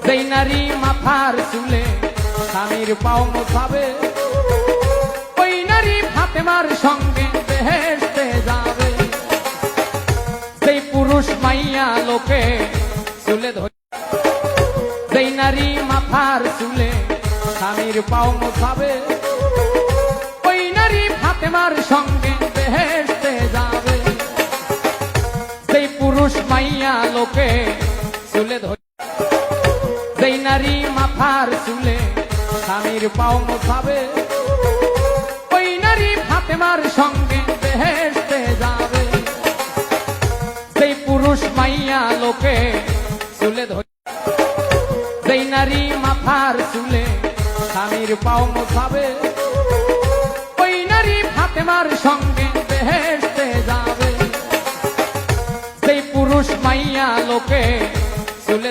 যেই নারী মাথার চুলে স্বামীর পাও মোছাবে, ওই নারী ফাতেমার সঙ্গে বেহেশতে যাবে। যেই পুরুষ মাইয়া লোকে চুলে ধরে, যেই নারী মাথার চুলে স্বামীর পাও মোছাবে, ওই নারী ফাতেমার সঙ্গে বেহেশতে যাবে। যেই পুরুষ মাইয়া লোকে চুলে ধরে, যেই নারী মাথার চুলে স্বামীর পাও মোছাবে, ওই নারী ফাতেমার সঙ্গে বেহেশতে যাবে। যেই পুরুষ মাইয়া লোকে চুলে ধরে, যেই নারী মাথার চুলে স্বামীর পাও মোছাবে, ওই নারী ফাতেমার সঙ্গে বেহেশতে যাবে। যেই পুরুষ মাইয়া লোকে চুলে